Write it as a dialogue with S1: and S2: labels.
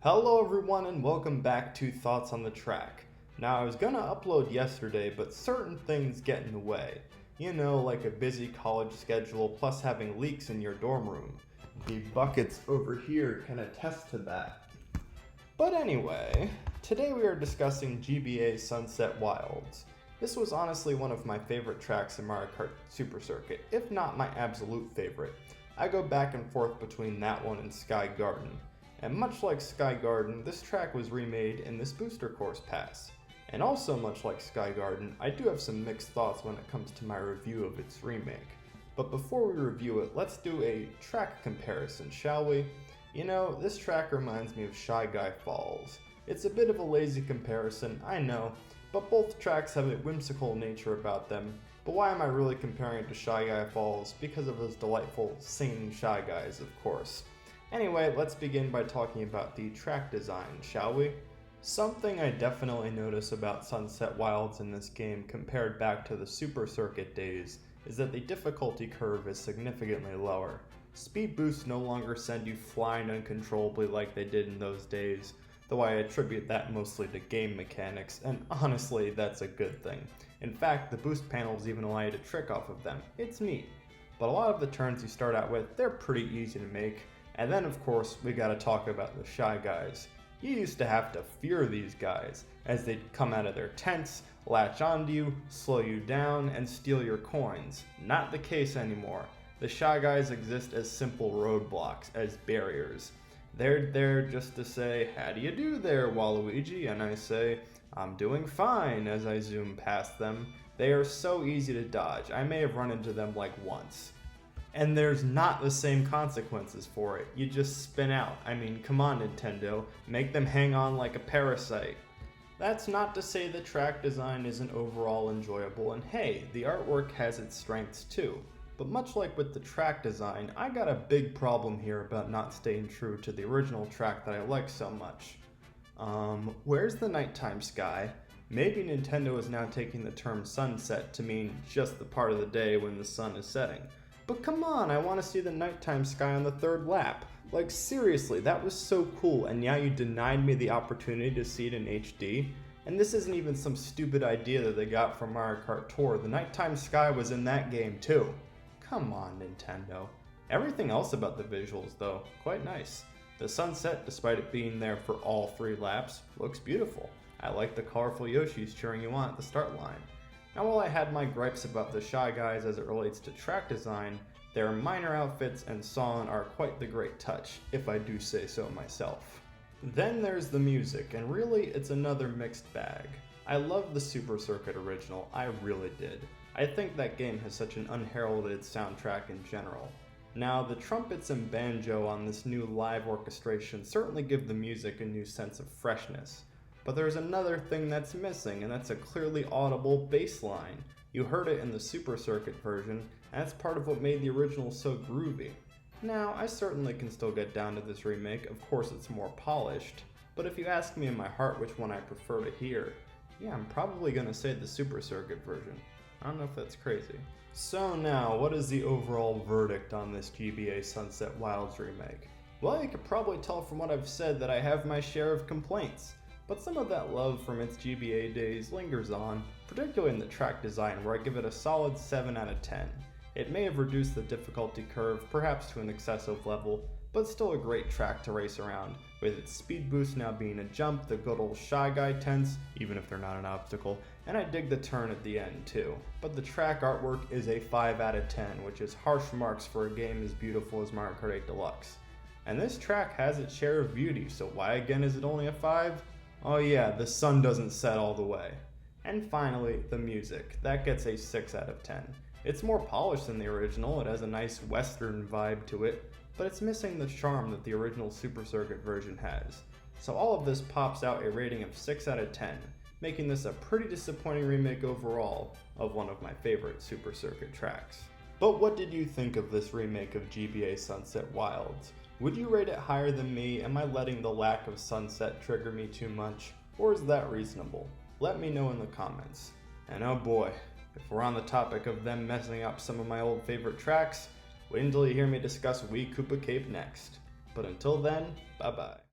S1: Hello everyone and welcome back to Thoughts on the Track. Now I was gonna upload yesterday, but certain things get in the way. You know, like a busy college schedule plus having leaks in your dorm room. The buckets over here can attest to that. But anyway, today we are discussing GBA Sunset Wilds. This was honestly one of my favorite tracks in Mario Kart Super Circuit, if not my absolute favorite. I go back and forth between that one and Sky Garden. And much like Sky Garden, this track was remade in this booster course pass. And also much like Sky Garden, I do have some mixed thoughts when it comes to my review of its remake. But before we review it, let's do a track comparison, shall we? You know, this track reminds me of Shy Guy Falls. It's a bit of a lazy comparison, I know, but both tracks have a whimsical nature about them. But why am I really comparing it to Shy Guy Falls? Because of those delightful singing Shy Guys, of course. Anyway, let's begin by talking about the track design, shall we? Something I definitely notice about Sunset Wilds in this game compared back to the Super Circuit days is that the difficulty curve is significantly lower. Speed boosts no longer send you flying uncontrollably like they did in those days, though I attribute that mostly to game mechanics, and honestly, that's a good thing. In fact, the boost panels even allow you to trick off of them. It's neat. But a lot of the turns you start out with, they're pretty easy to make. And then of course, we gotta talk about the Shy Guys. You used to have to fear these guys, as they'd come out of their tents, latch onto you, slow you down, and steal your coins. Not the case anymore. The Shy Guys exist as simple roadblocks, as barriers. They're there just to say, "How do you do there, Waluigi?" And I say, "I'm doing fine," as I zoom past them. They are so easy to dodge, I may have run into them like once. And there's not the same consequences for it. You just spin out. I mean, come on Nintendo, make them hang on like a parasite. That's not to say the track design isn't overall enjoyable, and hey, the artwork has its strengths too. But much like with the track design, I got a big problem here about not staying true to the original track that I like so much. Where's the nighttime sky? Maybe Nintendo is now taking the term sunset to mean just the part of the day when the sun is setting. But come on, I want to see the nighttime sky on the third lap. Like seriously, that was so cool, and now you denied me the opportunity to see it in HD? And this isn't even some stupid idea that they got from Mario Kart Tour. The nighttime sky was in that game too. Come on, Nintendo. Everything else about the visuals though, quite nice. The sunset, despite it being there for all 3 laps, looks beautiful. I like the colorful Yoshis cheering you on at the start line. Now while I had my gripes about the Shy Guys as it relates to track design, their minor outfits and song are quite the great touch, if I do say so myself. Then there's the music, and really it's another mixed bag. I love the Super Circuit original, I really did. I think that game has such an unheralded soundtrack in general. Now the trumpets and banjo on this new live orchestration certainly give the music a new sense of freshness. But there's another thing that's missing, and that's a clearly audible bass line. You heard it in the Super Circuit version, and that's part of what made the original so groovy. Now, I certainly can still get down to this remake, of course it's more polished, but if you ask me in my heart which one I prefer to hear, yeah, I'm probably gonna say the Super Circuit version. I don't know if that's crazy. So now, what is the overall verdict on this GBA Sunset Wilds remake? Well, you could probably tell from what I've said that I have my share of complaints. But some of that love from its GBA days lingers on, particularly in the track design where I give it a solid 7 out of 10. It may have reduced the difficulty curve, perhaps to an excessive level, but still a great track to race around, with its speed boost now being a jump, the good old Shy Guy tents, even if they're not an obstacle, and I dig the turn at the end too. But the track artwork is a 5 out of 10, which is harsh marks for a game as beautiful as Mario Kart 8 Deluxe. And this track has its share of beauty, so why again is it only a 5? Oh yeah, the sun doesn't set all the way. And finally, the music. That gets a 6 out of 10. It's more polished than the original, it has a nice western vibe to it, but it's missing the charm that the original Super Circuit version has. So all of this pops out a rating of 6 out of 10, making this a pretty disappointing remake overall of one of my favorite Super Circuit tracks. But what did you think of this remake of GBA Sunset Wilds? Would you rate it higher than me? Am I letting the lack of sunset trigger me too much? Or is that reasonable? Let me know in the comments. And oh boy, if we're on the topic of them messing up some of my old favorite tracks, wait until you hear me discuss Wii Koopa Cape next. But until then, bye bye.